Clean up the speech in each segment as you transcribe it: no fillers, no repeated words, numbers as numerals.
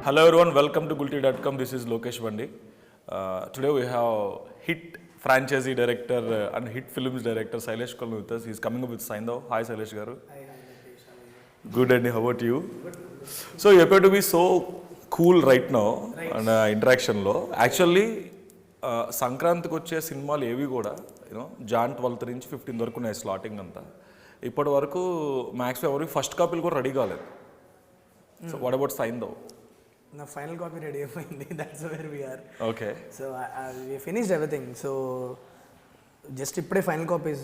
Hello everyone, welcome to Gulte.com. This is Lokesh Bandi. Today we have hit franchisee director and hit films director Sailesh Kolanu with us. He's coming up with Saindhav. Hi Sailesh garu. Hi, Venkatesh. How are you? Good, and how about you? So you appear to be so cool right now and interaction lo. Actually, సంక్రాంతికి వచ్చే సినిమాలు ఏవి కూడా John 12th నుంచి 15th వరకు ఉన్నాయి slotting అంతా. ఇప్పటి వరకు మ్యాక్సిమం ఎవరికి ఫస్ట్ కాపీలు కూడా రెడీ కాలేదు. So what about Saindhav? నా ఫైనల్ కాపీ రెడీ అయిపోయింది. That's where we are. Okay. So we finished everything. So just ఇప్పుడే ఫైనల్ కాపీస్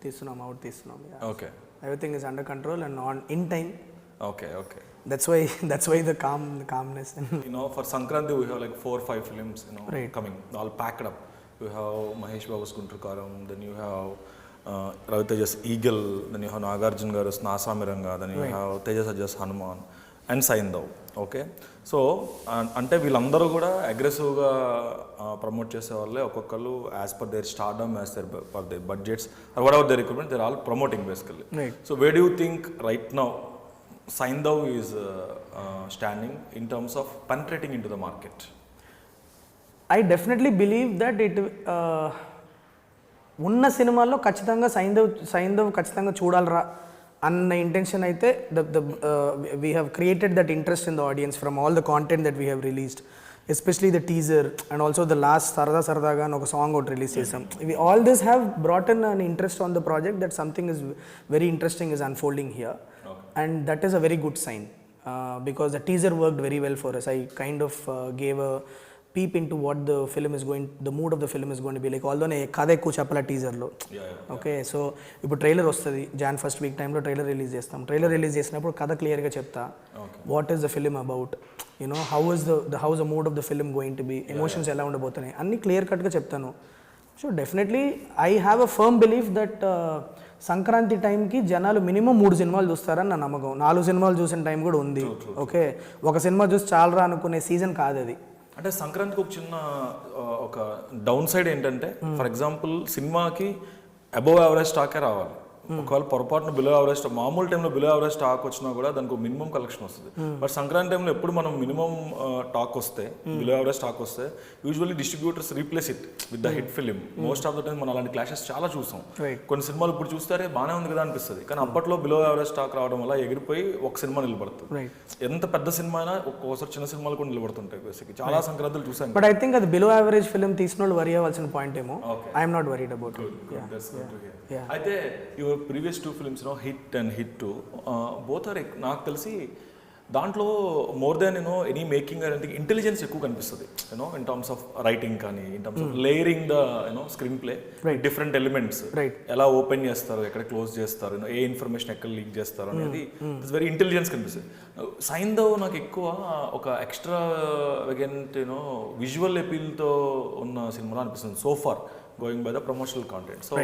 తీస్తున్నాం. Okay. Everything is under control and on in time. Okay. That's why the calmness. For Sankranti we have like 4-5 films, right, coming, all packed up. You have Mahesh Babu's Gunturkaram, then you have Ravi Tejas Eagle, then you have Nagarjuna Garu's Nasamiranga, then you have Tejas Ajjas Hanuman and Saindhav. Okay, so అంటే వీళ్ళందరూ కూడా అగ్రెసివ్గా promote చేసే వాళ్ళే. ఒక్కొక్కరు as per their stardom, as per their budgets, whatever their recruitment, they're all promoting basically. So where do you think right now Saindhav is standing in terms of penetrating into the market? I definitely believe that it ఉన్న సినిమాల్లో ఖచ్చితంగా సైంధవ్ ఖచ్చితంగా చూడాలరా అన్న intention అయితే we have created that interest in the audience from all the content that we have released, especially the teaser and also the last saradaga and oka song out release chesam. All this have brought in an interest on the project that something is very interesting is unfolding here. And that is a very good sign because the teaser worked very well for us. I kind of gave a peep into what the mood of the film is going to be like. Although ne kada ekku cheppala teaser lo. Okay, so ipu trailer ostadi Jan first week time lo trailer release chestam. Trailer release chesinappudu kada clear ga chepta. What is the film about? How is the mood of the film going to be? Emotions ela undabothunai anni clear cut ga cheptanu. So definitely I have a firm belief that Sankranti టైంకి జనాలు minimum 3 సినిమాలు చూస్తారని నా నమ్మకం. 4 సినిమాలు చూసిన time కూడా ఉంది. ఓకే, ఒక సినిమా చూసి చాలరా అనుకునే సీజన్ కాదు అది. అంటే సంక్రాంతికి ఒక చిన్న ఒక డౌన్ సైడ్ ఏంటంటే, ఫర్ ఎగ్జాంపుల్ సినిమాకి అబోవ్ యావరేజ్ స్టాకే రావాలి. ఒకవేళ పొరపాటున బిలో యావరేజ్, మామూలు టైంలో బిలో యావరేజ్ స్టాక్ వచ్చినా కూడా దానికి ఒక మినిమం కలెక్షన్ వస్తుంది. బట్ సంక్రాంతి టైంలో ఎప్పుడు మనం మినిమం టాక్ వస్తే, బిలో యావరేజ్ స్టాక్ వస్తే, usually distributors replace it with the hit film. Most of the time మనం అలాంటి క్లాషెస్ చాలా చూసాం. కొన్ని సినిమాలు ఇప్పుడు చూస్తారే బాగానే ఉంది కదా అనిపిస్తుంది, కానీ అప్పట్లో బిలో యావరేజ్ స్టాక్ రావడం వల్ల ఎగిరిపోయి ఒక సినిమా నిలబడుతుంది. ఎంత పెద్ద సినిమా అయినా ఒక్కోసారి చిన్న సినిమాలు కూడా నిలబడుతుంటాయి. బేసిక్ చాలా సంక్రాంతులు చూసాం. బట్ ఐ థింక్ అది బిలో యావరేజ్ ఫిలిం తీసిన వాళ్ళు వరీ అవ్వాల్సిన పాయింట్ ఏమో. I'm not worried about it. అయితే your previous 2 films, Hit and Hit 2, both are, నాకు తెలిసి దాంట్లో మోర్ దాన్ ఎనీ మేకింగ్ అనేది ఇంటెలిజెన్స్ ఎక్కువ కనిపిస్తుంది. ఇన్ టర్మ్స్ ఆఫ్ రైటింగ్ కానీ, in terms of layering the screenplay, different elements ఎలా open చేస్తారు, ఎక్కడ క్లోజ్ చేస్తారు, ఏ ఇన్ఫర్మేషన్ ఎక్కడ లీక్ చేస్తారు అనేది ఇట్స్ వెరీ ఇంటెలిజెన్స్ కనిపిస్తుంది. Saindhav నాకు ఎక్కువ ఒక ఎక్స్ట్రా వెగెంట్ విజువల్ అపీల్తో ఉన్న సినిమా అనిపిస్తుంది so far, going by the promotional content. So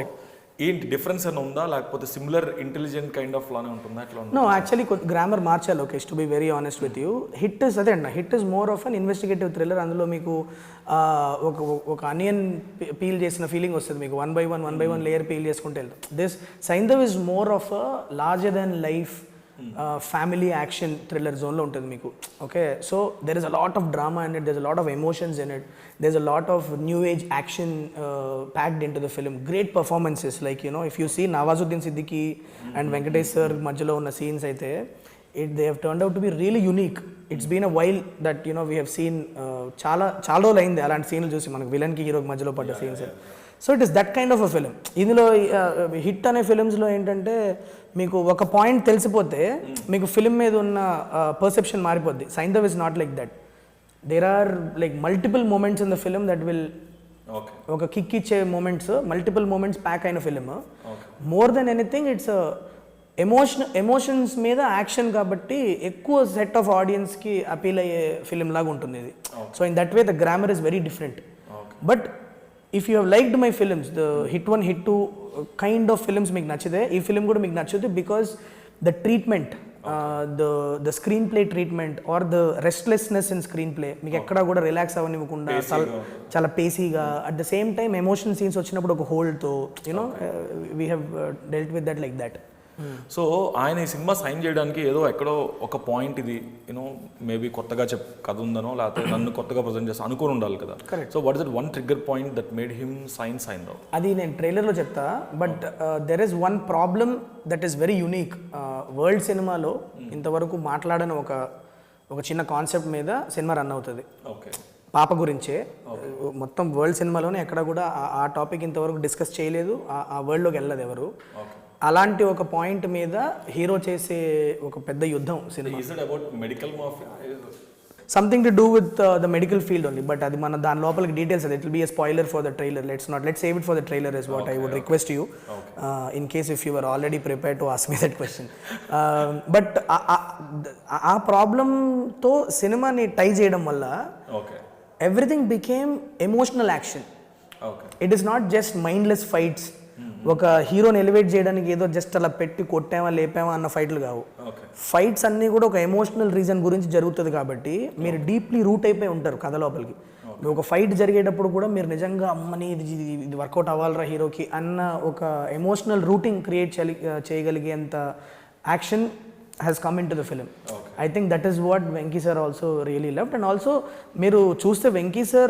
ఏంటి డిఫరెన్స్ అని ఉందా, లేకపోతే సిమిలర్ ఇంటెలిజెంట్ కైండ్ ఆఫ్ లానే ఉంటుందా? ఎట్లా ఉంటుంది? నో, యాక్చువల్లీ గ్రామర్ మార్చాలి. Okay, to be very honest with you, hit is అదే అండి. Hit is more of an investigative thriller. అందులో మీకు ఒక అనియన్ పీల్ చేసిన ఫీలింగ్ వస్తుంది మీకు. One by one layer peel చేసుకుంటే వెళ్తాం. This Saindhav is more of a larger than life family action thriller జోన్లో ఉంటుంది మీకు. Okay, so there is a lot of drama in it, there is a lot of emotions in it, there is a lot of new age action packed into the film. Great performances like if you see Nawazuddin Siddiqui and Venkatesh sir మధ్యలో ఉన్న scenes అయితే they have turned out to be really unique. It's been a while that we have seen చాలా రోజులు అయింది అలాంటి సీన్లు చూసి మనకు విలన్కి హీరోకి మధ్యలో పడ్డ scenes. So it is that kind of a film. ఇందులో హిట్ అనే ఫిలిమ్స్లో ఏంటంటే మీకు ఒక పాయింట్ తెలిసిపోతే మీకు ఫిలిం మీద ఉన్న పర్సెప్షన్ మారిపోద్ది. Saindhav is not like that. There are like multiple moments in the film that will ఒక కిక్ ఇచ్చే మూమెంట్స్, మల్టిపుల్ మూమెంట్స్ ప్యాక్ అయిన film. More than anything it's emotions మీద యాక్షన్ కాబట్టి ఎక్కువ సెట్ ఆఫ్ ఆడియన్స్కి అపీల్ అయ్యే film లాగా ఉంటుంది ఇది. So in that way the grammar is very different. But if you have liked my films, the hit 1, hit 2 kind of films మీకు నచ్చితే ఈ ఫిలిం కూడా మీకు నచ్చుతుంది. Because the treatment, the screen play treatment are the restlessness in screenplay మీకు ఎక్కడా కూడా relax అవ్వనివ్వకుండా చాలా పేసీగా, at the same time emotion scenes వచ్చినప్పుడు ఒక హోల్డ్తో we have dealt with that like that. So ఆయన ఈ సినిమా సైన్ చేయడానికి ఏదో ఎక్కడో ఒక పాయింట్ ఇది యూనో మేబీ కొత్తగా కథ ఉందనో లేకపోతే నన్ను కొత్తగా ప్రజెంట్ చేస్తా అనుకుని ఉండాలి కదా. So what is that one trigger point that made him Saindhav? అది నేను ట్రైలర్లో చెప్తా, but there is one problem that is very unique. World సినిమాలో ఇంతవరకు మాట్లాడని ఒక చిన్న కాన్సెప్ట్ మీద సినిమా రన్ అవుతుంది. ఓకే, పాప గురించే. మొత్తం వరల్డ్ సినిమాలోనే ఎక్కడ కూడా ఆ టాపిక్ ఇంతవరకు డిస్కస్ చేయలేదు, ఆ వరల్డ్లోకి వెళ్ళదు ఎవరు. అలాంటి ఒక పాయింట్ మీద హీరో చేసే ఒక పెద్ద యుద్ధం సినిమా. Something to do with the medical field only, but అది మన దాని లోపలికి డీటెయిల్స్ అది. It will be a spoiler for the trailer. Let's save it for the trailer is what I would request you, in case if you are already prepared to ask me that question. But ఆ ప్రాబ్లంతో సినిమాని tie చేయడం వల్ల everything became emotional action. It is not just mindless fights. ఒక హీరోని elevate చేయడానికి ఏదో just అలా పెట్టి కొట్టామా లేపామా అన్న ఫైట్లు కావు. ఫైట్స్ అన్నీ కూడా ఒక ఎమోషనల్ రీజన్ గురించి జరుగుతుంది కాబట్టి మీరు డీప్లీ రూట్ అయిపోయి ఉంటారు కథ లోపలికి. ఒక ఫైట్ జరిగేటప్పుడు కూడా మీరు నిజంగా అమ్మని ఇది వర్కౌట్ అవ్వాలరా హీరోకి అన్న ఒక ఎమోషనల్ రూటింగ్ క్రియేట్ చేయగలిగేంత action has come into the film. I think that is what Venki sir also really loved. And also మీరు చూస్తే Venki sir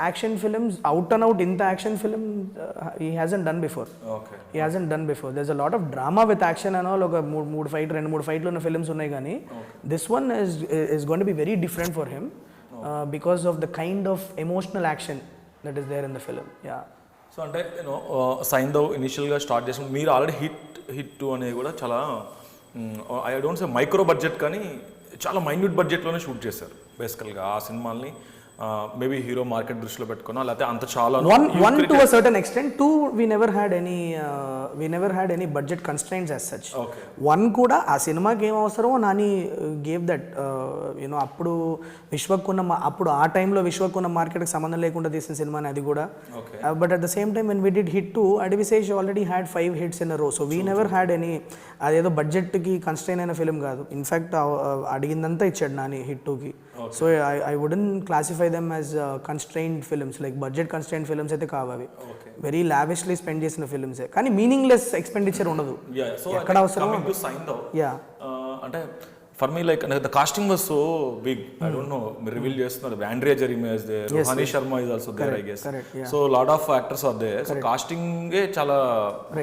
action films out and out ఇంత action film he hasn't done before. He hasn't done before. There's a lot of drama with action and all. ఒక రెండు మూడు ఫైట్లు ఉన్న films ఉన్నాయి కానీ this one is going to be very different for him because of the kind of emotional action that is there in the film. Yeah. So అంటే you know Saindhav ఇనిషియల్గా start చేసిన మీరు ఆల్రెడీ హిట్ 2 అనేది కూడా చాలా I don't say micro budget కానీ చాలా minute బడ్జెట్లోనే షూట్ చేశారు బేసికల్గా ఆ సినిమాల్ని. మేబీ హీరో మార్కెట్ దృష్టిలో పెట్టుకున్నా లేకపోతే అంత చాలా one to a certain extent. 2 we never had any budget constraints as such. One కూడా ఆ సినిమాకి ఏం అవసరమో నాని గేవ్ దట్ యూనో అప్పుడు అప్పుడు ఆ టైంలో విశ్వకున్న మార్కెట్కి సంబంధం లేకుండా తీసిన సినిమాని అది కూడా. But at the same time when we did hit 2 Adivi Sesh already had 5 hits in a row. So we never had any అదేదో బడ్జెట్కి కన్స్ట్రైన్ అయిన ఫిల్మ్ కాదు. ఇన్ఫ్యాక్ట్ అడిగిందంతా ఇచ్చాడు నాని హిట్ 2కి. So I wouldn't classify them as constrained films, like budget constrained films అయితే కావు అవి. Very lavishly spend చేసిన ఫిల్మ్సే కానీ మీనింగ్లెస్ ఎక్స్పెండిచర్ ఉండదు ఎక్కడ అవసరం. అంటే for me like the casting was so big. I don't know మీరు రివీల్ చేస్తున్నారు. Andrea Jeremiah is there, Ruhani Sharma is also there I guess. So lot of actors are there. So casting చాలా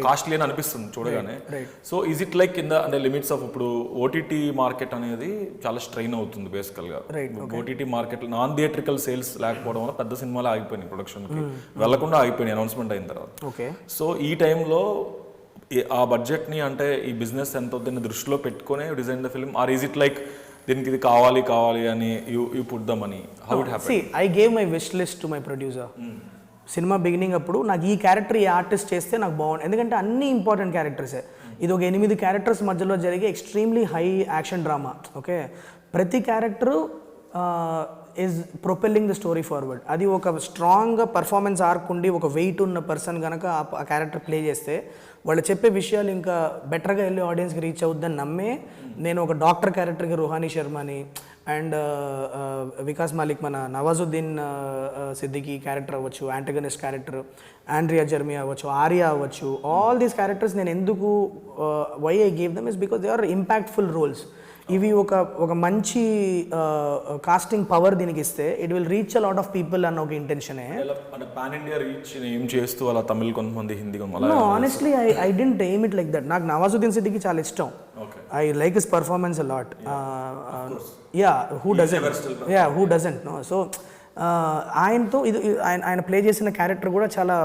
costly అని అనిపిస్తుంది చూడగానే. So is it like in the అంటే limits of ఇప్పుడు OTT market అనేది చాలా స్ట్రెయిన్ అవుతుంది బేసికల్గా. OTT market non theatrical sales లేకపోవడం వల్ల పెద్ద సినిమాలు ఆగిపోయినాయి, ప్రొడక్షన్కి వెళ్లకుండా ఆగిపోయినాయి అనౌన్స్మెంట్ అయిన తర్వాత. సో ఈ టైంలో ఆ బడ్జెట్ని అంటే ఈ బిజినెస్ ఎంత దీన్ని దృష్టిలో పెట్టుకునే design the film, or is it like దీనికి ఇది కావాలి అని you put the money? How it happen? See, I gave my wish list to my producer. సినిమా బిగినింగ్ అప్పుడు నాకు ఈ క్యారెక్టర్ ఈ ఆర్టిస్ట్ చేస్తే నాకు బాగుంది, ఎందుకంటే అన్ని ఇంపార్టెంట్ క్యారెక్టర్సే. ఇది ఒక 8 క్యారెక్టర్స్ మధ్యలో జరిగే ఎక్స్ట్రీమ్లీ హై యాక్షన్ డ్రామా. ఓకే, ప్రతి character is propelling the story forward. అది ఒక స్ట్రాంగ్గా పర్ఫార్మెన్స్ ఆర్క్ ఉండి ఒక వెయిట్ ఉన్న పర్సన్ కనుక ఆ క్యారెక్టర్ ప్లే చేస్తే వాళ్ళు చెప్పే విషయాలు ఇంకా బెటర్గా వెళ్ళి ఆడియన్స్కి రీచ్ అవుద్దని నమ్మే నేను ఒక డాక్టర్ క్యారెక్టర్కి రోహాని శర్మని అండ్ వికాస్ మాలిక్ మన నవాజుద్దీన్ సిద్దికి క్యారెక్టర్ అవ్వచ్చు, యాంటగనిస్ట్ క్యారెక్టర్ ఆండ్రియా జెర్మీ అవ్వచ్చు, ఆర్యా అవ్వచ్చు, ఆల్ దీస్ క్యారెక్టర్స్ నేను ఎందుకు why I gave them is because they are impactful roles. ఇవి ఒక మంచి కాస్టింగ్ పవర్ దీనికి ఇస్తే it will reach a lot of people అన్న ఒక ఇంటెన్షనే. పాన్ ఇండియా రీచ్ ఏం చేస్తూ అలా తమిళ్ కొంతమంది Hindi honestly I didn't aim it like that. నాకు నవాజుద్దీన్ సిద్దికి చాలా ఇష్టం. I like his performance a lot. Who doesn't know. So ఆయనతో ఆయన ప్లే చేసిన క్యారెక్టర్ కూడా చాలా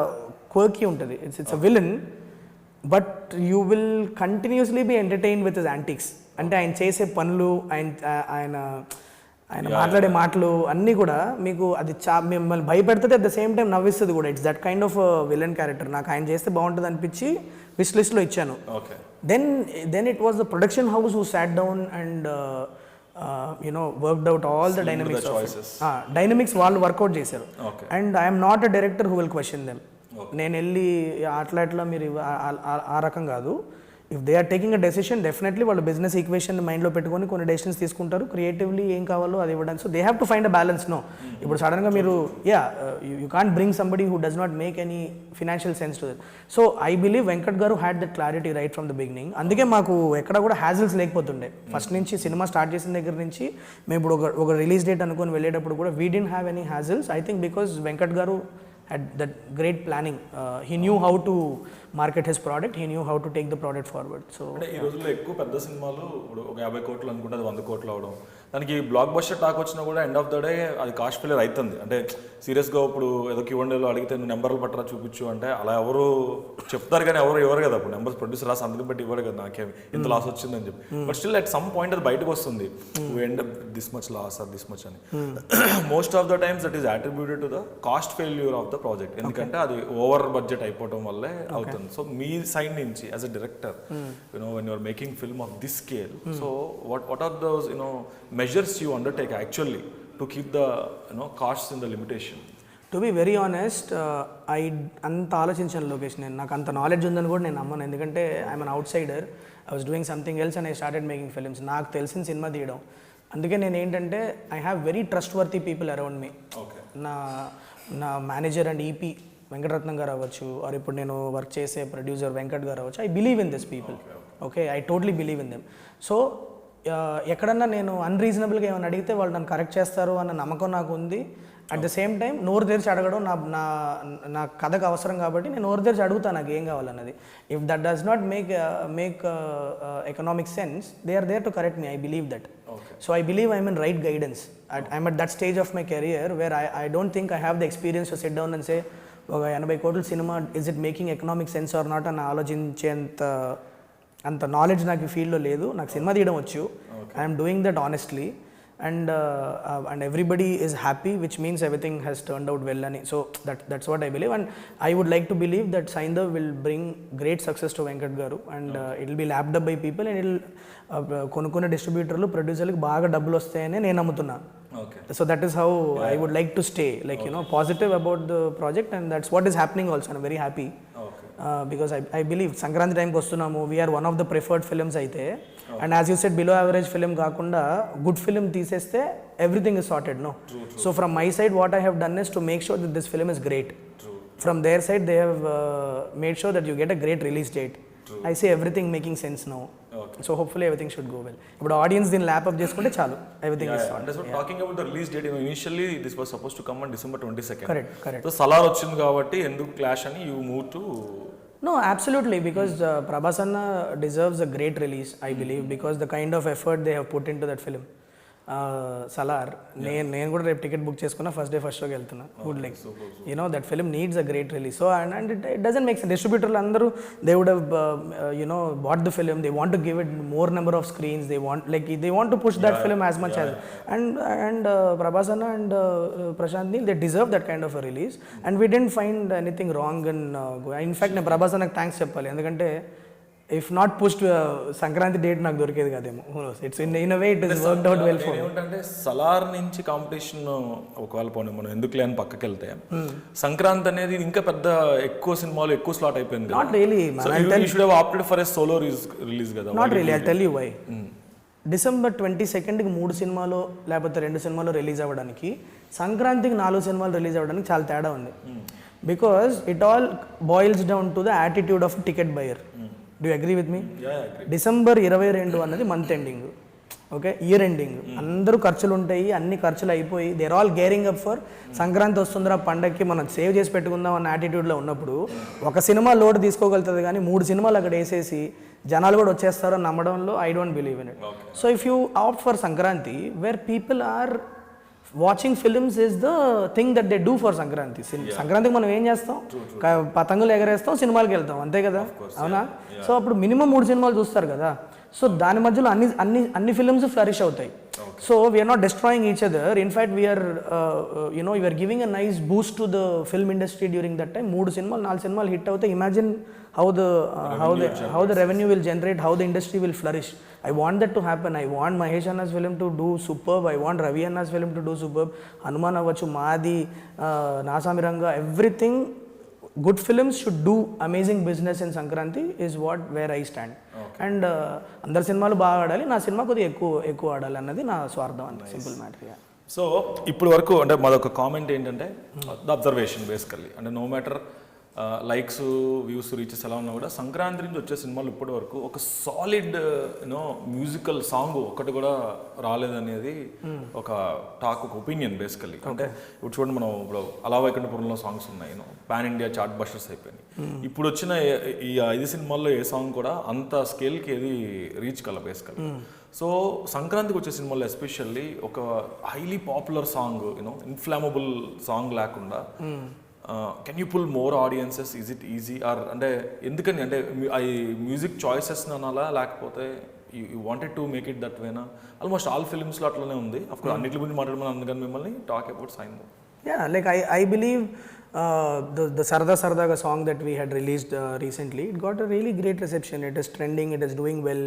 క్వర్కీ ఉంటుంది. It's a villain but you will continuously be entertain with his antics. అంటే ఆయన చేసే పనులు, ఆయన మాట్లాడే మాటలు అన్నీ కూడా మీకు అది మిమ్మల్ని భయపెడుతుంది, అట్ ద సేమ్ టైం నవ్విస్తుంది కూడా. It's that kind of villain character. నాకు ఆయన చేస్తే బాగుంటుంది అనిపించి విష్ లిస్ట్లో ఇచ్చాను. Then it was the production house who sat down and worked out all the dynamics వాళ్ళు వర్కౌట్ చేశారు. And I'm not a director who will question them. నేను వెళ్ళి అట్లా మీరు ఆ రకం కాదు. If they are taking a decision definitely వాళ్ళు బిజినెస్ ఈక్వేషన్ మైండ్లో పెట్టుకొని కొన్ని డెసిషన్స్ తీసుకుంటారు, క్రియేటివ్లీ ఏం కావాలో అది ఇవ్వడానికి. So they have to find a balance. No ఇప్పుడు సడన్గా మీరు you can't bring somebody who does not make any financial sense to that. So I believe Venkat garu had that clarity right from the beginning. అందుకే మాకు ఎక్కడ కూడా hassles లేకపోతుండే first నుంచి. సినిమా స్టార్ట్ చేసిన దగ్గర నుంచి మేము ఇప్పుడు ఒక రిలీజ్ డేట్ అనుకొని వెళ్ళేటప్పుడు కూడా we didn't have any hassles. I think because Venkat గారు had that great planning. He knew how to market his product, he knew how to take the product forward. So అంటే ఈ రోజుల్లో ఎక్కువ పెద్ద సినిమాలు ఇప్పుడు ఒక 50 కోట్లు అనుకుంటే అది 100 కోట్లు అవడం, దానికి బ్లాక్ బస్టర్ టాక్ వచ్చినా కూడా ఎండ్ ఆఫ్ ద డే అది కాస్ట్ ఫెయిలియర్ అవుతుంది. అంటే సీరియస్గా ఇప్పుడు ఏదో Q&Aలో అడిగితే నువ్వు నెంబర్లు పట్టరా చూపించు అంటే అలా ఎవరు చెప్తారు కానీ ఎవరు ఇవ్వరు కదా. అప్పుడు నెంబర్స్ ప్రొడ్యూసర్ రాసి అందుకు బట్టి ఇవ్వరు కదా నాకేమి ఇంత లాస్ వచ్చిందని చెప్పి. But still at some point అది బయటకు వస్తుంది, end up this much loss or this much అని. Most of the times that is attributed to the cost failure of the project. ఎందుకంటే అది ఓవర్ బడ్జెట్ అయిపోవడం వల్లే అవుతుంది. సో మీ సైడ్ నుంచి as a director, you know when you're making film of this scale, so what are those measures you undertake actually to keep the costs in the limitation? To be very honest, అంత ఆలోచించాను లోకేష్. నాకు అంత knowledge ఉందని కూడా నేను నమ్మను. ఎందుకంటే I'm an out cider. I was doing something else and I started making films. నాకు తెలిసిన సినిమా తీయడం. అందుకే నేను ఏంటంటే I have very trust worthy people around me. నా మేనేజర్ అండ్ ఈపీ వెంకటరత్నం గారు అవ్వచ్చు, ఆర్ ఇప్పుడు నేను వర్క్ చేసే ప్రొడ్యూసర్ వెంకట్ గారు అవ్వచ్చు. I believe in this people. Okay, I totally believe in them. So ఎక్కడన్నా నేను అన్రీజనబుల్గా ఏమైనా అడిగితే వాళ్ళు నన్ను కరెక్ట్ చేస్తారు అన్న నమ్మకం నాకు ఉంది. అట్ ద సేమ్ టైం నోరు తెరిచి అడగడం నా కథకు అవసరం కాబట్టి నేను నోరు తెరిచి అడుగుతాను నాకు ఏం కావాలన్నది. If that does not make economic sense, they are there to correct me. I believe that. So I believe I'm in right guidance. I'm at that stage of my career where I don't think I have the experience to sit down and say ఒక 80 కోట్ల సినిమా is it making economic sense or not అని అంత knowledge నాకు ఈ ఫీల్డ్లో లేదు. నాకు సినిమా తీయడం వచ్చు. I'm doing that honestly and everybody is happy, which means everything has turned out well అని. So that's what I believe. And I would like to believe that Saindhav will bring great success to Venkat garu and it will be lapped up by people and కొనుక్కునే డిస్ట్రిబ్యూటర్లు ప్రొడ్యూసర్లకు బాగా డబ్బులు వస్తాయని నేను నమ్ముతున్నా. So that is how I would like to stay, like positive about the project, and that's what is happening also. I'm very happy because I believe Sankranti time kostunamu, we are one of the preferred films aithe, and as you said below average film kaakunda good film teeseste everything is sorted. True. So from my side what I have done is to make sure that this film is great. From their side they have made sure that you get a great release date. I say everything making sense now. So hopefully everything should go well. But audience din lap up చేసుకుంటే చాలు, everything is sorted. And so talking about the release date, initially this was supposed to come on December 22nd. Correct. So Salar వచ్చింది కాబట్టి ఎందుకు clash అని you moved to. No, absolutely, because Prabhas Anna deserves a great release, I believe, because the kind of effort they have put into that film. Salar, నేను కూడా రేపు ticket book చేసుకున్నా, first day first షోకి వెళ్తున్నా. Good like that film needs a great release. So and it doesn't make sense. డిస్ట్రిబ్యూటర్లు అందరూ they would have bought the film, they want to give it more number of screens, they want to push that film as much as and Prabhas Anna and Prashant Neel, they deserve that kind of a release and we didn't find anything wrong in fact నేను Prabhas Annaki thanks చెప్పాలి. ఎందుకంటే if not pushed Sankranti date నాకు దొరికేది కాదేమో. It's in a way it is worked out well for. ఏమంటే సలార్ నుంచి competition ఒకవేళ పోనీ మనం ఎందుకులే అని పక్కకి వెళ్తే సంక్రాంతి అనేది ఇంకా పెద్ద ఎక్కువ సినిమాలు ఎక్కువ స్లాట్ అయిపోయింది. Not really, you should have opted for a solo release కదా. Not really, I tell you why. December 22కి 3 సినిమాలు లేకపోతే 2 సినిమాలు రిలీజ్ అవ్వడానికి, సంక్రాంతికి 4 సినిమాలు రిలీజ్ అవ్వడానికి చాలా తేడా ఉంది. Because it all boils down to the attitude of ticket buyer. Do you agree with me? December 22 అన్నది month ending, okay, year ending. అందరూ ఖర్చులు ఉంటాయి, అన్ని ఖర్చులు అయిపోయి they are all gearing up for Sankranti వస్తుందిరా పండగకి మనం సేవ్ చేసి పెట్టుకుందాం అన్న యాటిట్యూడ్లో ఉన్నప్పుడు ఒక సినిమా లోడ్ తీసుకోగలుగుతుంది కానీ 3 సినిమాలు అక్కడ వేసేసి జనాలు కూడా వచ్చేస్తారు అని నమ్మడంలో I don't believe in it. So if you opt for Sankranti where people are watching films is the thing that they do for Sankranti. సంక్రాంతికి మనం ఏం చేస్తాం, పతంగులు ఎగరేస్తాం, సినిమాలకి వెళ్తాం, అంతే కదా, అవునా? సో అప్పుడు మినిమం 3 సినిమాలు చూస్తారు కదా. సో దాని మధ్యలో అన్ని ఫిల్మ్స్ ఫ్లరిష్ అవుతాయి. So we're not destroying each other. In fact we're we're giving a nice boost to the film industry during that time. 3 సినిమాలు 4 సినిమాలు హిట్ అవుతాయి. Imagine how the revenue will generate, how the industry will flourish. I want that to happen. I want Mahesh Anna's film to do superb. I want Ravi Anna's film to do superb. Hanuman avachchu, Maadi, Nasamiranga, everything good films should do amazing business in Sankranti is where I stand. And అందరి సినిమాలు బాగా ఆడాలి, నా cinema కొద్దిగా ఎక్కువ ఆడాలి అన్నది నా స్వార్థం అంత సింపుల్ మ్యాటర్. సో ఇప్పుడు వరకు అంటే మాదొక కామెంట్ ఏంటంటే ద అబ్జర్వేషన్ బేసికల్లీ అంటే no matter likes views reaches ఎలా ఉన్నా కూడా సంక్రాంతి నుంచి వచ్చే సినిమాలు ఇప్పటి వరకు ఒక సాలిడ్ మ్యూజికల్ సాంగ్ ఒకటి కూడా రాలేదనేది ఒక టాక్, ఒక ఒపీనియన్ బేసికల్లీ. అంటే ఇప్పుడు చూడండి, మనం ఇప్పుడు అలా వైకుంఠపురంలో సాంగ్స్ ఉన్నాయి, పాన్ ఇండియా చార్ట్ బస్టర్స్ అయిపోయినాయి. ఇప్పుడు వచ్చిన ఈ 5 సినిమాల్లో ఏ సాంగ్ కూడా అంత స్కేల్కి ఏది రీచ్ కల బేసికల్లీ. సో సంక్రాంతికి వచ్చే సినిమాల్లో ఎస్పెషల్లీ ఒక highly popular song, inflammable song లేకుండా can you pull more audiences? Is it easy or అంటే ఎందుకని, అంటే ఈ మ్యూజిక్ చాయిసెస్ అనాలా, లేకపోతే you wanted to make it that వేనా? ఆల్మోస్ట్ ఆల్ ఫిల్మ్స్లో అట్లనే ఉంది. అఫ్కోర్స్ అన్నిటి గురించి మాట్లాడమని అందుకని మిమ్మల్ని talk about Saindhav. Yeah, like I believe the Sarda Sardaga song that we had released recently, it got a really great reception. It is trending, it is doing well.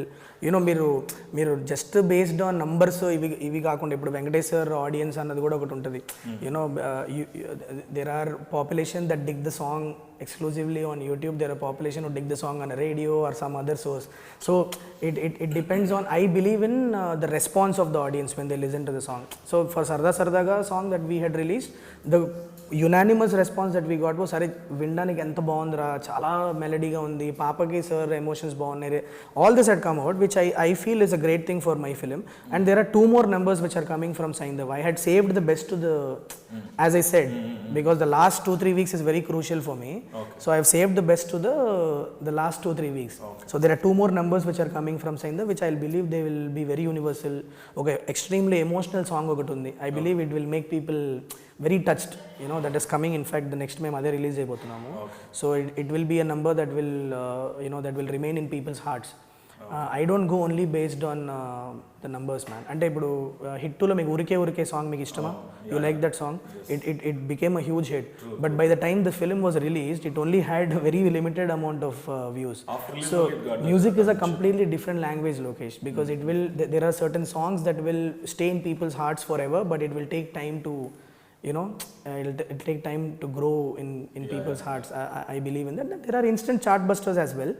మీరు just based on numbers ఇవి కాకుండా ఇప్పుడు Venkatesh sir audience అన్నది కూడా ఒకటి ఉంటుంది. there are population that dig the song exclusively on YouTube, there are population who dig the song on a radio or some other source. So it depends on, I believe in the response of the audience when they listen to the song. So for Sarda Sardaga song that we had released, the unanimous response that we got was, సరే వినడానికి ఎంత బాగుందిరా, చాలా మెలడీగా ఉంది, పాపకి sir emotions బాగున్నాయి, all this had come out, which I feel is a great thing for my film. And there are 2 more numbers which are coming from Saindhav. I had saved the best to the, as I said, because the last 2-3 weeks is very crucial for me. Okay. So I have saved the best to the last 2-3 weeks. Okay. So there are 2 more numbers which are coming from Saindhav, which I believe they will be very universal. Okay, extremely emotional song okati undi. I believe it will make people very touched. That is coming. In fact, the next time ade release ayibothunamu. So it will be a number that will that will remain in people's hearts. I don't go only based on the numbers, man. అంటే ఇప్పుడు hit 2లో మీకు ఊరికే song మీకు ఇష్టమా? You like that song? It became a huge hit. But by the time the film was released, it only had a very limited amount of views. So music is a completely different language, Lokesh, because there are certain songs that will stay in people's hearts forever, but it will take time to it'll take time to grow in people's hearts. I believe in that. There are instant chart busters as well,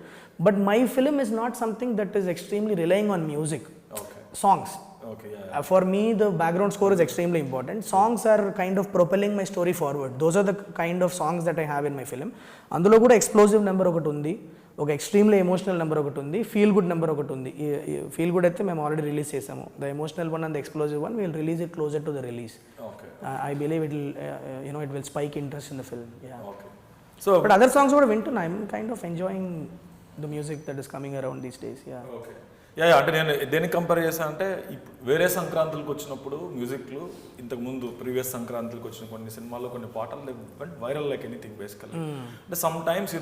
but my film is not something that is extremely relying on music. Okay. Songs. Okay, yeah. For me, the background score is extremely important. Songs are kind of propelling my story forward. Those are the kind of songs that I have in my film. అందులో కూడా explosive number ఒకటి ఉంది, ఒక extremely emotional number ఒకటి ఉంది, feel good number ఒకటి ఉంది. Feel good అయితే మేము ఆల్రెడీ రిలీజ్ చేసాము. The emotional one and the explosive one will release it closer to the release. I believe it will it will spike interest in the film. Yeah. Okay. So but other songs కూడా వింటున్నా. I'm kind of enjoying the music that is coming around these days. Yeah. Okay. అంటే నేను దేనికి compare చేశాను అంటే, వేరే సంక్రాంతులకు వచ్చినప్పుడు మ్యూజిక్లు ఇంతకుముందు ప్రీవియస్ సంక్రాంతులకు వచ్చిన కొన్ని సినిమాల్లో కొన్ని పాటలు వైరల్ లైక్ ఎనీథింగ్ బేసికల్లీ. అంటే sometimes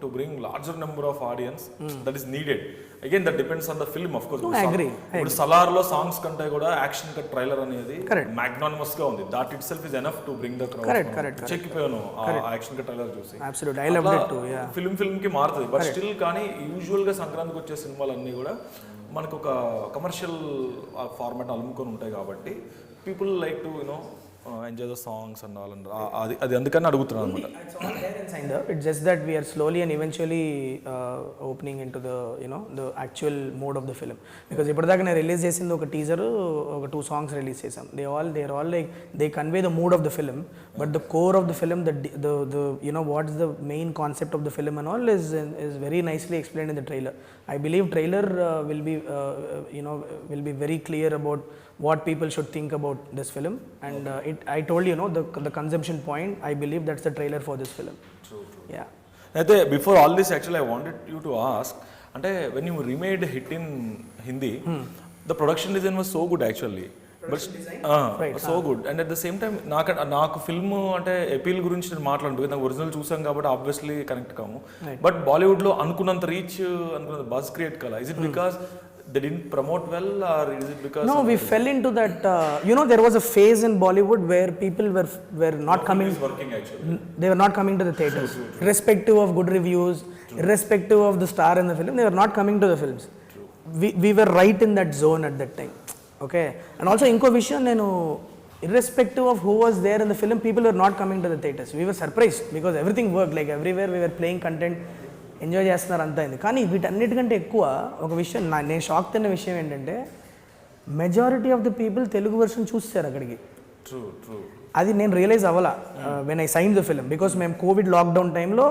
to bring larger number of audience that is needed. Again that depends on the film of course. ఇప్పుడు సలార్లో సాంగ్స్ కంటే కూడా యాక్షన్ కట్ ట్రైలర్ అనేది మ్యాగ్నానిమస్ గా ఉంది. That itself is enough to bring the crowd. చెక్కిపోయాను ఆ action cut trailer చూసి. ఫిల్మ్ కి మారుతుంది, బట్ స్టిల్ కానీ యూజువల్ గా సంక్రాంతికి వచ్చే సినిమాలన్నీ కూడా మనకు ఒక కమర్షియల్ ఫార్మాట్ అలుముకొని ఉంటాయి కాబట్టి people like to enjoy the songs and all. అది అందుకని అడుగుతున్నాను అనమాట. It's just that we are slowly and eventually opening into the actual mode of the film, because ఇప్పటిదాకా నేను రిలీజ్ చేసింది ఒక టీజర్, ఒక 2 songs రిలీజ్ చేసాం. they are all like they convey the mood of the film, but the core of the film, the what's the main concept of the film and all is very nicely explained in the trailer. I believe trailer will be very clear about what people should think about this film, and I told the consumption point. I believe that's the trailer for this film. True. Yeah. అయితే before all this actually I wanted you to ask, అంటే when you remade hit in Hindi, the production design was so good actually, but so good. And at the same time నాకు film అంటే appeal గురించి నేను మాట్లాడుతుంది, నాకు original చూసాం కాబట్టి obviously connect కాము. బట్ బాలీవుడ్లో అనుకున్నంత రీచ్, అనుకున్నంత బజ్ క్రియేట్ కల. Is it because they didn't promote well, or is it because no, we fell into that there was a phase in Bollywood where people were not coming, working actually, they were not coming to the theaters. Irrespective of good reviews, irrespective of the star in the film, they were not coming to the films. We were right in that zone at that time. Okay. And also inko vishayam nenu irrespective of who was there in the film, people were not coming to the theaters. We were surprised because everything worked. Like everywhere we were playing content, enjoy చేస్తున్నారు అంతా అయింది. కానీ వీటన్నిటికంటే ఎక్కువ ఒక విషయం నేను shock తిన్న విషయం ఏంటంటే majority of the people Telugu version చూస్తారు అక్కడికి. అది నేను రియలైజ్ అవ్వాలా when I sign the film, because మేము కోవిడ్ లాక్డౌన్ టైంలో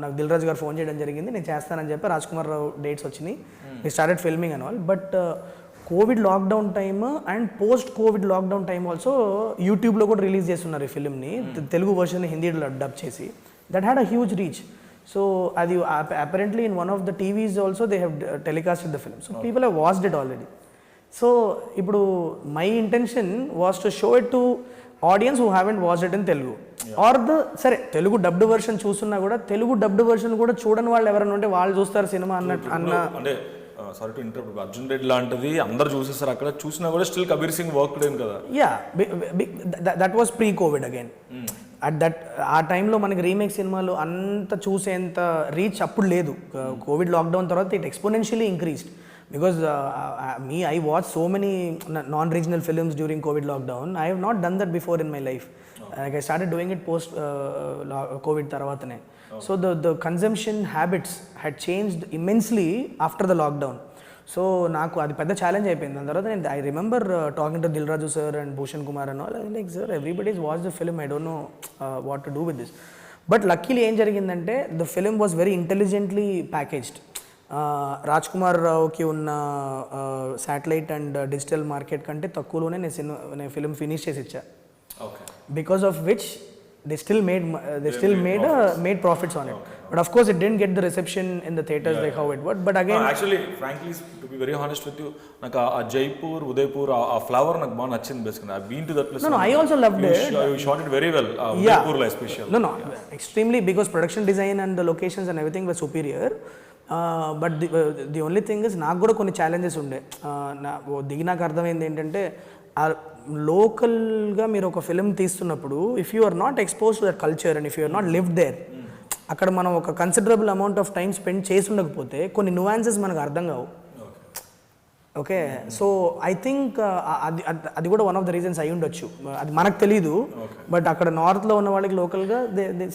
నాకు దిల్ రాజు గారు ఫోన్ చేయడం జరిగింది, నేను చేస్తానని చెప్పి రాజ్ కుమార్ రావు డేట్స్ వచ్చినాయి, we started filming and all. But COVID lockdown time and post COVID lockdown time also యూట్యూబ్లో కూడా రిలీజ్ చేస్తున్నారు ఈ ఫిల్మ్ని, తెలుగు వర్షన్ హిందీలో డబ్ చేసి. That had a huge reach. So అది apparently in one of the TVs also they have telecasted the film. So people have watched it already. So ఇప్పుడు my intention was to show it to audience who haven't watched it in Telugu are the సరే Telugu dubbed version చూస్తున్నా కూడా Telugu dubbed version కూడా చూడని వాళ్ళు ఎవరైనా ఉంటే వాళ్ళు చూస్తారు సినిమా అన్న అంటే sorry to interrupt, Arjun Reddy లాంటిది అందరు చూసేస్తారు, అక్కడ చూసినా కూడా స్టిల్ కబీర్ సింగ్ వర్క్ డేన్ కదా. Yeah that was pre Covid again. ఆ టైంలో మనకి రీమేక్ సినిమాలు అంత చూసేంత రీచ్ అప్పుడు లేదు. కోవిడ్ లాక్డౌన్ తర్వాత it exponentially increased because I watched so many non-regional films during COVID lockdown. I have not done that before in my life. Like I started doing it post COVID tarvatane. So the consumption habits had changed immensely after the lockdown. So నాకు అది పెద్ద challenge అయిపోయింది. దాని తర్వాత నేను I remember talking to Dil Raju sir and Bhushan Kumar and all, like sir everybody's watch the film, I don't know what to do with this. But luckily ఏం జరిగిందంటే the film was very intelligently packaged. Raj Kumar రావుకి ఉన్న satellite and digital market కంటే తక్కువలోనే నేను film finish చేసి ఇచ్చా. Because of which they still made profits on it. But of course it didn't get the reception in the theaters like how it would. But again, actually frankly to be very honest with you, నాకు ఆ జైపూర్ ఉదయపూర్ ఆ flower నాకు బాగా నచ్చింది. Basically I've been to that place. No, I also loved it. You shot it very well. Udaipur లో especially. No, extremely, because production design and the locations and everything were superior. But the only thing is నాకు కూడా కొన్ని challenges ఉండే. నాకు అర్థమైంది ఏంటంటే లోకల్గా మీరు ఒక ఫిల్మ్ తీస్తున్నప్పుడు if you are not expose to that culture and if you are not lived there, అక్కడ మనం ఒక considerable amount of time spend చేసి ఉండకపోతే కొన్ని నువాన్సెస్ మనకు అర్థం కావు. ఓకే, సో ఐ థింక్ అది కూడా వన్ ఆఫ్ ద రీజన్స్ అయి ఉండొచ్చు, అది మనకు తెలీదు. బట్ అక్కడ నార్త్లో ఉన్న వాళ్ళకి లోకల్గా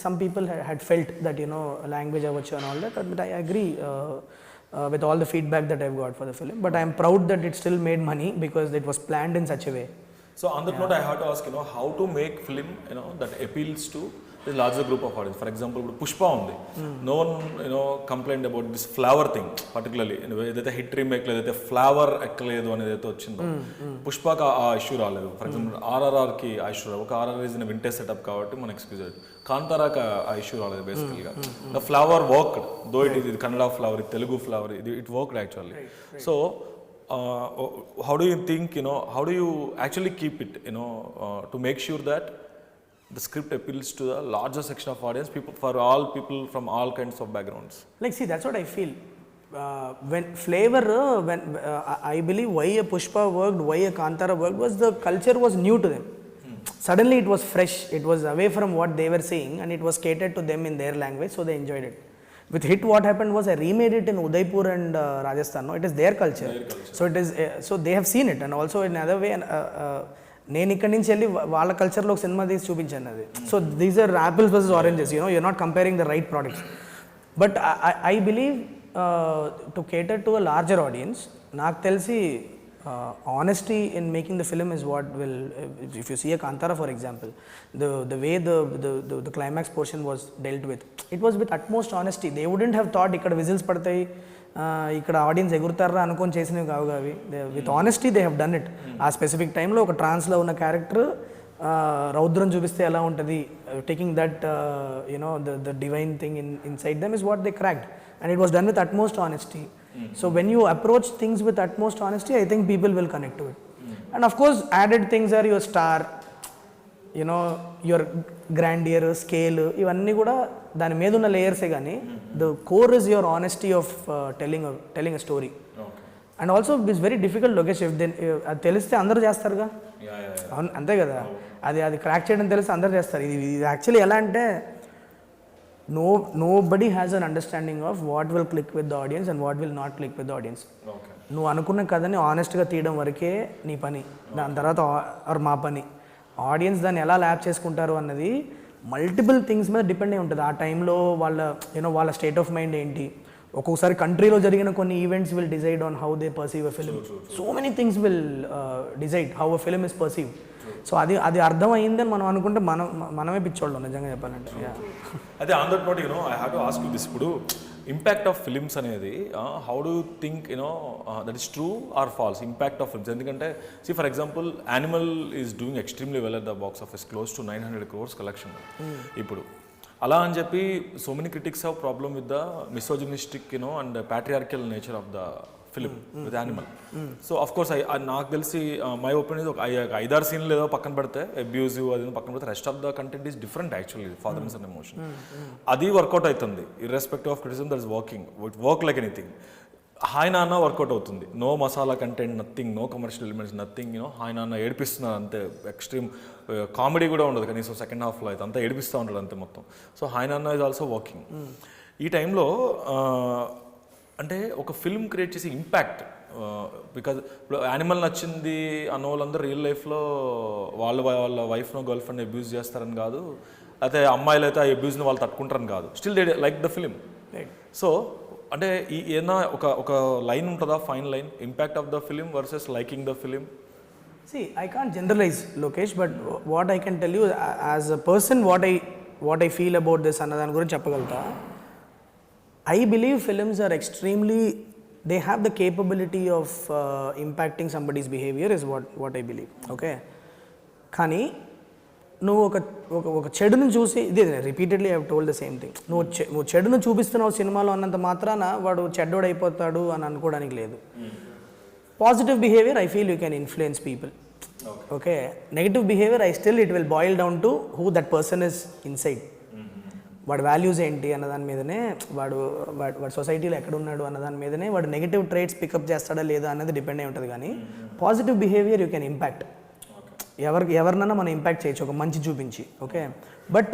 some people had felt that you know language అవ్వచ్చు and all that. But I agree with all the feedback that I've got for the film, but I am proud that it still made money because it was planned in such a way. So on that note, I have to ask, how to make film, that appeals to the larger group of audience. For example, Pushpa undi. No one, complained about this flower thing, particularly. Edaithe hit remake lo edaithe flower ekkaledu anedi edaithe vachindho, Pushpa ka aa issue raaledu. For example, RRR ki aa issue raaledu. Oka RRR is in a vintage setup kabatti man excuse it. Kantara ka aa issue raaledu basically ga. The flower worked, though it is Kannada flower, Telugu flower, it worked actually. So how do you think, how do you actually keep it, to make sure that the script appeals to the larger section of audience, for all people from all kinds of backgrounds? Like, see, that's what I feel. When flavor, I believe why a Pushpa worked, why a Kantara worked, was the culture was new to them. Suddenly it was fresh, it was away from what they were saying, and it was catered to them in their language, so they enjoyed it. With Hit, what happened was I remade it in Udaipur and Rajasthan. No, it is their culture. So it is, so they have seen it, and also in another way, నేను ఇక్కడి నుంచి వెళ్ళి వాళ్ళ కల్చర్లో ఒక cinema తీసి చూపించాను అది. So these are apples versus oranges, you're not comparing the right products. But I believe to cater to a larger audience, నాకు తెలిసి honesty in making the film is what will, if you see a Kantara for example, the way the climax portion was dealt with, it was with utmost honesty. They wouldn't have thought ikkada whistles padtayi, ఇక్కడ audience ఎగురుతారా అనుకొని చేసినవి కావు అవి. With honesty they have done it. ఆ specific టైంలో ఒక ట్రాన్స్లో ఉన్న character రౌద్రం చూపిస్తే ఎలా ఉంటుంది, taking that the divine thing inside them is what they cracked, and it was done with utmost honesty. So when you approach things with utmost honesty, I think people will connect to it. And of course added things are your star, your grandeur, scale, ఇవన్నీ కూడా దాని మీద ఉన్న లేయర్సే కానీ the core is your honesty of telling a story. And also it's very difficult location. అది తెలిస్తే అందరూ చేస్తారుగా, అంతే కదా, అది క్రాక్ చేయడం తెలిస్తే అందరూ చేస్తారు. ఇది యాక్చువల్లీ ఎలా అంటే nobody has an understanding of what will click with the audience and what will not click with the audience. నువ్వు అనుకున్న కథని ఆనెస్ట్గా తీయడం వరకే నీ పని, దాని తర్వాత ఆర్ మా పని. ఆడియన్స్ దాన్ని ఎలా ల్యాప్ చేసుకుంటారు అన్నది మల్టిపుల్ థింగ్స్ మీద డిపెండ్ అయి ఉంటుంది. ఆ టైంలో వాళ్ళ స్టేట్ ఆఫ్ మైండ్ ఏంటి, ఒక్కొక్కసారి కంట్రీలో జరిగిన కొన్ని events will decide on how they perceive a film. So many things will decide how a film is perceive. So అది అర్థమైందని మనం అనుకుంటే మనమే పిచ్చోళ్ళం నిజంగా చెప్పాలంటే. అదే on that note I have to ask you this, ఇప్పుడు ఇంపాక్ట్ ఆఫ్ ఫిలిమ్స్ అనేది how do think that is true or false, impact of films? ఎందుకంటే see for example animal is doing extremely well at the box office, close to 900 crores collection ఇప్పుడు. అలా అని చెప్పి so many critics have problem with the misogynistic and patriarchal nature of the film with animal. So of course నాకు తెలిసి my opinion ఒక 5-6 సీన్లు ఏదో పక్కన పెడితే అబ్యూజివ్ అది పక్కన పెడితే rest of the content is different actually, father and son emotion. అది వర్కౌట్ అవుతుంది irrespective of criticism, that is work like anything. Hi Nanna work out అవుతుంది, no masala content, nothing, no commercial elements, nothing. Hi Nanna ఏడిపిస్తున్నారు అంతే, extreme comedy కూడా ఉండదు కనీసం second హాఫ్లో అయితే, అంతా ఏడిపిస్తూ ఉంటాడు అంతే మొత్తం. సో హాయ్ నాన్న ఇస్ ఆల్సో వర్కింగ్. ఈ టైంలో అంటే ఒక ఫిల్మ్ క్రియేట్ చేసే ఇంపాక్ట్, బికాజ్ ఇప్పుడు యానిమల్ నచ్చింది అన్న వాళ్ళందరూ రియల్ లైఫ్లో వాళ్ళ వైఫ్నో గర్ల్ ఫ్రెండ్ అబ్యూజ్ చేస్తారని కాదు, అయితే అమ్మాయిలు అయితే ఆ అబ్యూజ్ని వాళ్ళు తట్టుకుంటారని కాదు, still they like the film. So అంటే ఏదైనా ఒక లైన్ ఉంటుందా, fine line, impact of the film versus liking the film? See, I can't generalize, Lokesh, but what I can tell you as a person, what I feel about this అన్నదాని గురించి చెప్పగలుగుతా. I believe films are extremely, they have the capability of impacting somebody's behavior is what I believe. Okay, కానీ నువ్వు ఒక చెడును చూసి, ఇది repeatedly I have told the same thing, నువ్వు చెడును చూపిస్తున్నావు సినిమాలో అన్నంత మాత్రాన వాడు చెడ్డోడు అయిపోతాడు అని అనుకోవడానికి లేదు. Positive behaviour I feel you can influence people. Okay, negative behaviour it will boil down to who that person is inside. వాడి వాల్యూస్ ఏంటి అన్నదాని మీదనే, వాడు సొసైటీలో ఎక్కడున్నాడు అన్నదాని మీదనే వాడు నెగిటివ్ ట్రేట్స్ పికప్ చేస్తాడా లేదా అన్నది డిపెండ్ అయి ఉంటుంది. కానీ positive behaviour you can impact, ఎవరినైనా మనం ఇంపాక్ట్ చేయొచ్చు ఒక మంచి చూపించి. Okay, but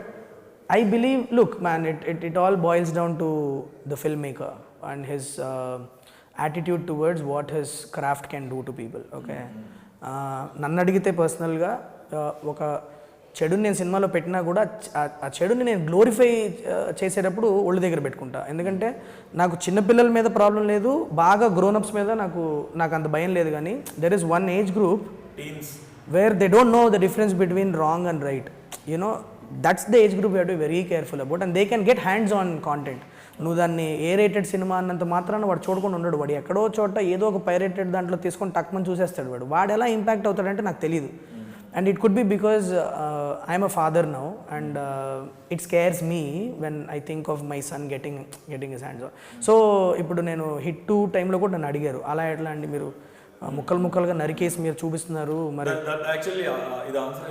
I believe, look man, it all boils down to the film maker and his attitude towards what his craft can do to people. Okay, నన్ను అడిగితే పర్సనల్గా ఒక చెడుని నేను సినిమాలో పెట్టినా కూడా ఆ చెడుని నేను గ్లోరిఫై చేసేటప్పుడు ఒళ్ళు దగ్గర పెట్టుకుంటా. ఎందుకంటే నాకు చిన్నపిల్లల మీద ప్రాబ్లం లేదు, బాగా గ్రోనప్స్ మీద నాకు అంత భయం లేదు. కానీ there is one age group where they don't know the difference between wrong and right. That's the age group you have to be very careful about, and they can get hands on content. నువ్వు దాన్ని A rated cinema అన్నంత మాత్రాన వాడు చూడకుండా ఉండడు. వాడు ఎక్కడో చోట ఏదో ఒక పైరేటెడ్ దాంట్లో తీసుకొని టక్మని చూసేస్తాడు. వాడు ఎలా ఇంపాక్ట్ అవుతాడంటే నాకు తెలియదు. And it could be because I am a father now, and it scares me when I think of my son getting his hands on. So ఇప్పుడు నేను హిట్ 2 టైంలో కూడా నన్ను అడిగారు, అలా ఎట్లా అండి మీరు ముక్కలుగా నరికేసి మీరు చూపిస్తున్నారు మరి? యాక్చువల్లీ ఇది answer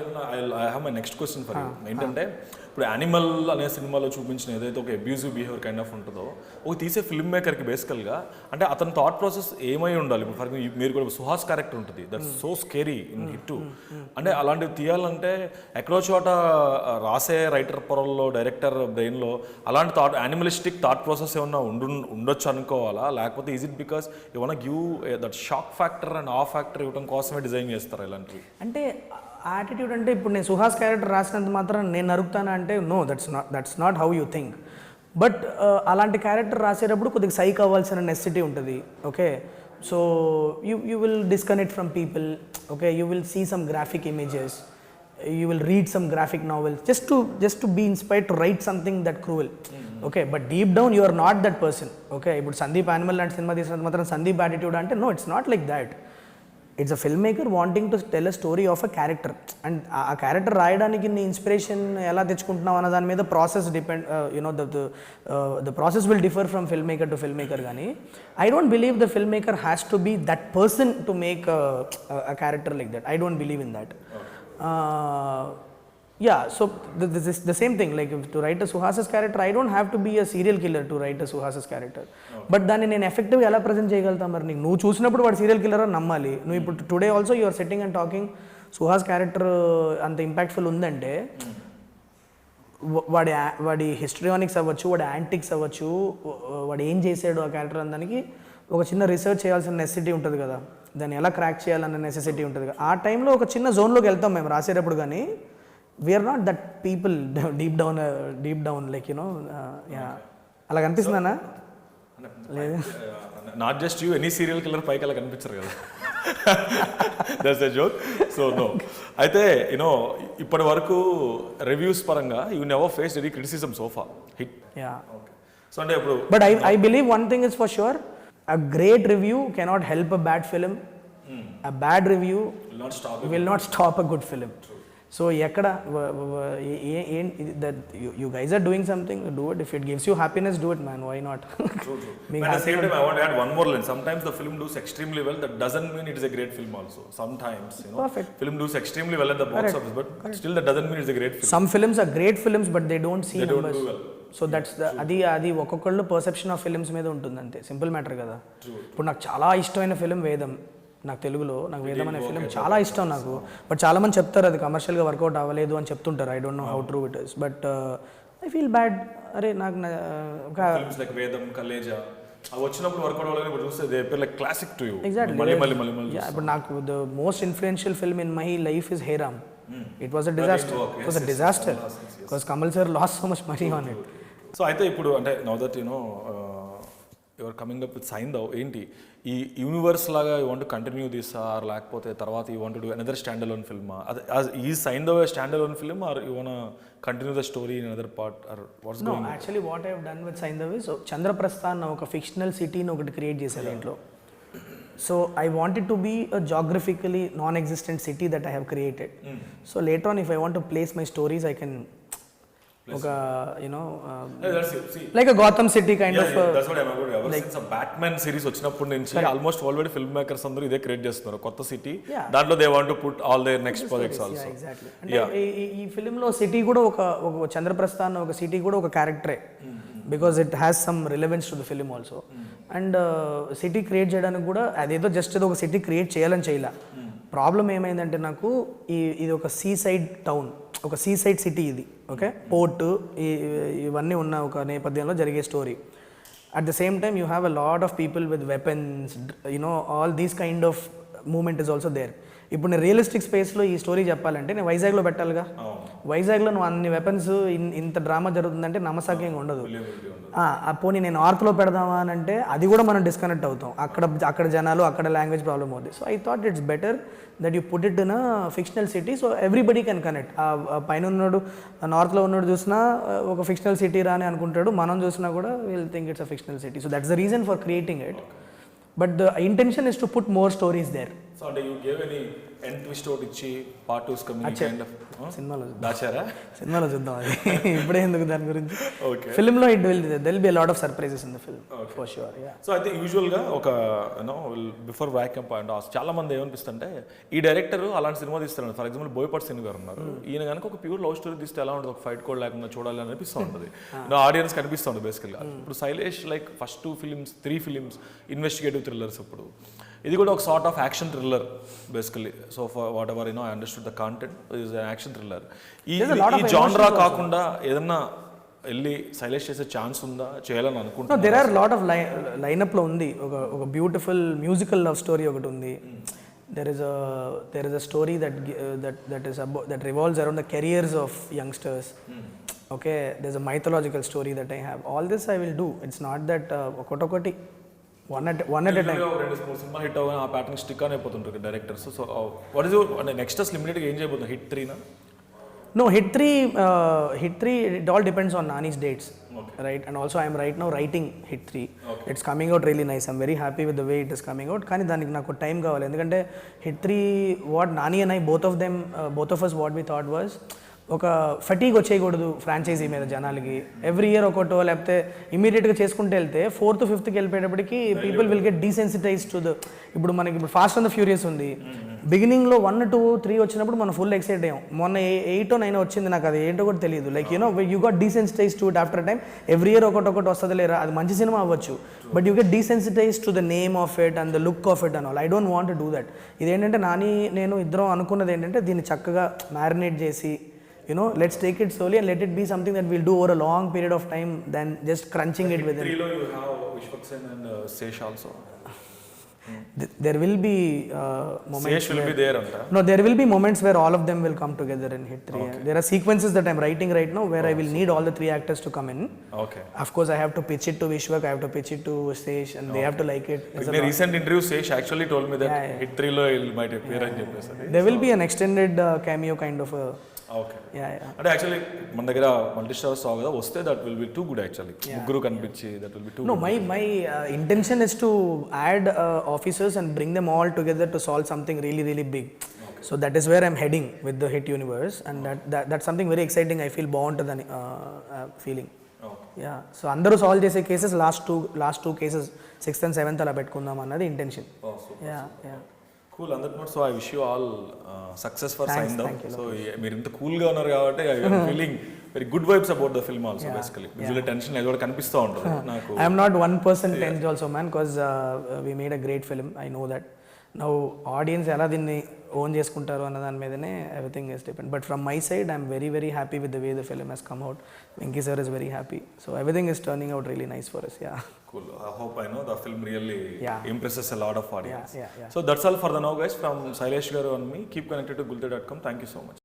I have my next question for you. ఏంటంటే ఇప్పుడు యానిమల్ అనే సినిమాలో చూపించిన ఏదైతే ఒక అబ్యూజివ్ బిహేవియర్ కైండ్ ఆఫ్ ఉంటుందో, ఒక తీసే ఫిల్మ్ మేకర్కి బేసికల్గా అంటే అతని థాట్ ప్రాసెస్ ఏమై ఉండాలి? ఇప్పుడు ఫర్ మీరు కూడా సుహాస్ క్యారెక్టర్ ఉంటుంది, that's so scary in hit 2. అంటే అలాంటివి తీయాలంటే ఎక్కడో చోట రాసే రైటర్ పొరల్లో, డైరెక్టర్ బ్రెయిన్లో అలాంటి యానిమలిస్టిక్ థాట్ ప్రాసెస్ ఏమన్నా ఉండొచ్చు అనుకోవాలా? లేకపోతే is it because you want give that shock factor and ఆ ఫ్యాక్టర్ ఇవ్వడం కోసమే డిజైన్ చేస్తారు ఇలాంటివి? అంటే యాటిట్యూడ్ అంటే ఇప్పుడు నేను సుహాస్ క్యారెక్టర్ రాసినంత మాత్రం నేను నరుకుతానా అంటే no, that's not how you think. But అలాంటి క్యారెక్టర్ రాసేటప్పుడు కొద్దిగా సైక్ అవ్వాల్సిన నెసెసిటీ ఉంటుంది. Okay, so you will disconnect from people. Okay, you will see some graphic images, you will read some graphic novels just to be inspired to write something that cruel. Okay, but deep down you are not that person. Okay, ఇప్పుడు Sandeep Animal లాంటి సినిమా తీసినంత మాత్రం Sandeep attitude అంటే no, it's not like that. It's a film maker wanting to tell a story of a character, and ఆ character రాయడానికి నీ inspiration ఎలా తెచ్చుకుంటున్నావు అన్న దాని మీద process depend, the process will differ from film maker to film maker. కానీ I don't believe the film maker has to be that person to make a character like that. I don't believe in that. Yeah, so this is the same thing. Like to write a Suhas's character, I don't have to be a serial killer to write a Suhas's character. But దాన్ని నేను ఎఫెక్టివ్గా ఎలా present చేయగలుగుతా? మరి నీకు నువ్వు చూసినప్పుడు వాడు serial killer అని నమ్మాలి. నువ్వు ఇప్పుడు today also you are sitting and talking Suhas character అంత ఇంపాక్ట్ఫుల్ ఉందంటే వాడి హిస్టరియానిక్స్ అవ్వచ్చు, వాడి యాంటిక్స్ అవ్వచ్చు, వాడు ఏం చేసాడు ఆ క్యారెక్టర్ అన్న దానికి ఒక చిన్న రీసెర్చ్ చేయాల్సిన నెసెసిటీ ఉంటుంది కదా, దాన్ని ఎలా క్రాక్ చేయాలన్న నెసెసిటీ ఉంటుంది కదా. ఆ టైంలో ఒక చిన్న జోన్లోకి వెళ్తాం మేము రాసేటప్పుడు, కానీ we're not that people deep down like you know. అలా కనిపిస్తుందన్నా? లేదు, not just you, any serial killer పైకి అలా కనిపించరు కదా. That's a joke. So no, అయితే యూనో ఇప్పటి వరకు రివ్యూస్ పరంగా you never faced any criticism so far hit. Yeah, so అంటే ఇప్పుడు but I believe one thing is for sure, a great review cannot help a bad film. A bad review will not stop a good film. So ekkada that you guys are doing something, do it. If it gives you happiness, do it, man. Why not? True. But at the same time, I want to add one more line. Sometimes the film does extremely well. That doesn't mean it is a great film also. Sometimes, you know, perfect. Film does extremely well at the box office, but still that doesn't mean it's a great film. Some films are great films, but they don't see numbers. Don't do well. So that's అది ఒక్కొక్కళ్ళు perception of films మీద ఉంటుంది అంతే, simple matter కదా. ఇప్పుడు నాకు చాలా ఇష్టమైన ఫిలిం వేదం, నాకు తెలుగులో నాకు వేదం అనే ఫిలిం చాలా ఇష్టం నాకు. బట్ చాలా మంది చెప్తారు అది కమర్షియల్గా వర్కౌట్ అవ్వలేదు అని చెప్తుంటారు. I don't know how true it is, but I feel bad. అరే నాకు ఫిల్మ్స్ లైక్ వేదం, కలేజా అవి వచ్చినప్పుడు వర్కౌట్ అవ్వలేదు, ఇప్పుడు చూస్తే they pair like classic to you. Exactly. మళ్ళీ ఇప్పుడు నాకు the most influential film in my life is Hey Ram. It was a disaster. It was a disaster because Kamal sir lost so much money on it. So అయితే ఇప్పుడు అంటే now that you know your coming up with Saindhav, ఏంటి ఈ universe లాగా you want to continue this, or లేకపోతే తర్వాత you want to do another stand alone film? ఈ Saindhav stand alone film, or you want continue the story in another part, or what's going? No, actually what I have done with Saindhav is Chandraprasthan ఒక fictional సిటీని ఒకటి create చేశాను ఇంట్లో. So I wanted to be a geographically non-existent city that I have created. So later on, if I want to place my stories, I can ఒక you know like a Gotham City kind of. That's what I am about. Ever since Batman series వచ్చినప్పటి నుంచి almost already film makers అందరూ ఇదే create చేస్తున్నారు, కొత్త city. దాంట్లో they want to put all their next projects also. Exactly. అంటే ఈ ఫిల్మ్లో city కూడా ఒక చంద్రప్రస్థాన్ ఒక సిటీ కూడా ఒక క్యారెక్టరే, because it has some relevance to the film also. And city create చేయడానికి కూడా అదేదో జస్ట్ ఏదో ఒక సిటీ క్రియేట్ చేయాలని చేయాల. ప్రాబ్లం ఏమైందంటే నాకు ఇది ఒక సీ సైడ్ టౌన్, ఒక సీ సైడ్ సిటీ ఇది, ఓకే, పోర్టు ఇవన్నీ ఉన్న ఒక నేపథ్యంలో జరిగే story. At the same time you have a lot of people with weapons, you know all these kind of moment is also there. ఇప్పుడు నేను రియలిస్టిక్ స్పేస్లో ఈ స్టోరీ చెప్పాలంటే నేను వైజాగ్లో పెట్టాలిగా. వైజాగ్లో నువ్వు అన్ని వెపన్స్, ఇంత డ్రామా జరుగుతుందంటే నమ్మసాక్యంగా ఉండదు. పోనీ నేను నార్త్లో పెడదామా అని అంటే అది కూడా మనం డిస్కనెక్ట్ అవుతాం. అక్కడ జనాలు, అక్కడ లాంగ్వేజ్ ప్రాబ్లమ్ అవుతుంది. So I thought it's better that you put it in a fictional city, so everybody can connect. ఆ పైన ఉన్నాడు, నార్త్లో ఉన్నాడు చూసినా ఒక ఫిక్షనల్ సిటీ రా అని అనుకుంటాడు, మనం చూసినా కూడా will think it's a fictional city. So that's the reason for creating it. But the intention is to put more stories there. So do you give any end twist out ఇచ్చి part 2 is coming kind of సినిమాలో దాచారా? సినిమాలో చూద్దాం అది, ఇప్పుడే ఎందుకు దాని గురించి. Okay, ఫిల్మ్లో there'll be a lot of surprises in the film, for sure. Yeah. So అయితే యూజువల్గా ఒక యూనో బిఫోర్ వ్యాక్యూమ్ పాయింట్ చాలా మంది ఏమనిపిస్తుంటే ఈ డైరెక్టర్ అలాంటి సినిమా తీస్తాడు. ఫర్ ఎగ్జాంపుల్ బోయపాటి సినిమా గారు ఉన్నారు, ఈయన కనుక ఒక ప్యూర్ లవ్ స్టోరీ తీస్తే ఎలా ఉంటుంది, ఒక ఫైట్ కోడ్ లేకుండా చూడాలి అని అనిపిస్తూ ఉంటుంది, ఆడియన్స్ కనిపిస్తుంది బేసికల్గా. ఇప్పుడు Shailesh like first 2 films 3 films investigative thrillers, ఇప్పుడు ఇది కూడా ఒక sort of action thriller basically. So for what ever I understood the content is an action thriller. ఈ జానరా కాకుండా ఏదన్నా వెళ్ళి శైలేష్ చేసే ఛాన్స్ ఉందా, చేయాలని అనుకుంటున్నా? దేర్ ఆర్ లాట్ ఆఫ్ లైనప్లో ఉంది. ఒక బ్యూటిఫుల్ మ్యూజికల్ లవ్ స్టోరీ ఒకటి ఉంది. there is a story that revolves around the careers of youngsters. Okay, there's a mythological story that I have. All this I will do. It's not that okotokoti one at a time. రెండు సినిమా hit అవ్వని ఆ pattern stick అని అయిపోతుంటారు directors. So what is your next లిమిటెడ్గా ఏం చేయబోతుంది? Hit 3నా? No, hit 3 it all depends on Nani's dates. Okay. Right, and also I am right now writing hit 3. Okay. It's coming out really nice. I'm very happy with the way it is coming out. కానీ దానికి నాకు time కావాలి, ఎందుకంటే hit 3 what Nani and I both of us what we thought was ఒక fatigue వచ్చేయకూడదు franchise మీద జనాలకి. Every year ఒకటో లేకపోతే ఇమీడియట్గా చేసుకుంటూ వెళ్తే 4th 5th వెళ్ళిపోయేటప్పటికి people will get desensitize to the. ఇప్పుడు మనకి ఇప్పుడు ఫాస్ట్ అండ్ ద ఫ్యూరియస్ ఉంది, బిగినింగ్లో 1, 2, 3 వచ్చినప్పుడు మనం ఫుల్ ఎక్సైట్ అయ్యాం. మొన్న 8 or 9 వచ్చింది, నాకు అది ఏంటో కూడా తెలియదు. Like you got desensitize to it after time. Every year ఒకటి వస్తుంది లేరా, అది మంచి సినిమా అవ్వచ్చు, but you get desensitize to the name of it and the look of it and all. I don't want to do that. ఇదేంటంటే నాని నేను ఇద్దరం అనుకున్నది ఏంటంటే దీన్ని చక్కగా మ్యారినేట్ చేసి let's take it slowly and let it be something that we'll do over a long period of time than just crunching it within. Three lo you have Vishwaksen and Sesh also. There will be moments. Sesh will be there anta. No, there will be moments where all of them will come together in Hit 3. Okay. There are sequences that I'm writing right now where I will need all the 3 actors to come in. Okay. Of course, I have to pitch it to Vishwak, I have to pitch it to Sesh, and they have to like it. In a recent interview, Sesh actually told me that Hit 3 lo he might appear and cheppesari. There will be an extended cameo kind of a. Okay. అంటే actually మన దగ్గర multi star song కదా వస్తే that will be too good actually ముగ్గురు కనిపించి that will be two. No, my intention is to add officers and bring them all together to solve something really really big. So that is where I'm heading with the Hit universe, and that's something very exciting. I feel bound to the feeling. Yeah. So అందరూ solve చేసే cases last two cases 6th and 7th అలా పెట్టుకుందాం అన్నది intention. Yeah. Cool an that note. So I wish you all success for Saindhav. So మీరు ఇంత కూల్గా ఉన్నారు కాబట్టి I am feeling very good vibes about the film also. Basically visual tension ఏదో కనిపిస్తూ ఉంటుంది నాకు. I'm not 1% tensed also man, because we made a great film. I know that now audience ఎలా దీన్ని ఓన్ చేసుకుంటారు అన్న దాని మీదనే everything is depend. But from my side I'm very very happy with the way the film he's come out. Venky sir is very happy. So everything is turning out really nice for us. Yeah. Cool. I hope I know the film really impresses a lot of audience. Yeah. So that's all for the now, guys. From Sailesh Garu and me. Keep connected to Gulte.com. Thank you so much.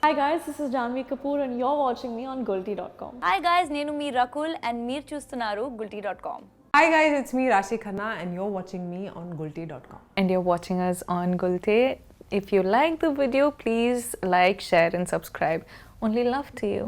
Hi guys, this is Janvi Kapoor and you're watching me on Gulte.com. Hi guys, nenu mee Rakul and meer chustunaru Gulte.com. Hi guys, it's me Rashi Khanna and you're watching me on Gulte.com. And you're watching us on Gulte. If you like the video, please like, share and subscribe. Only love to you.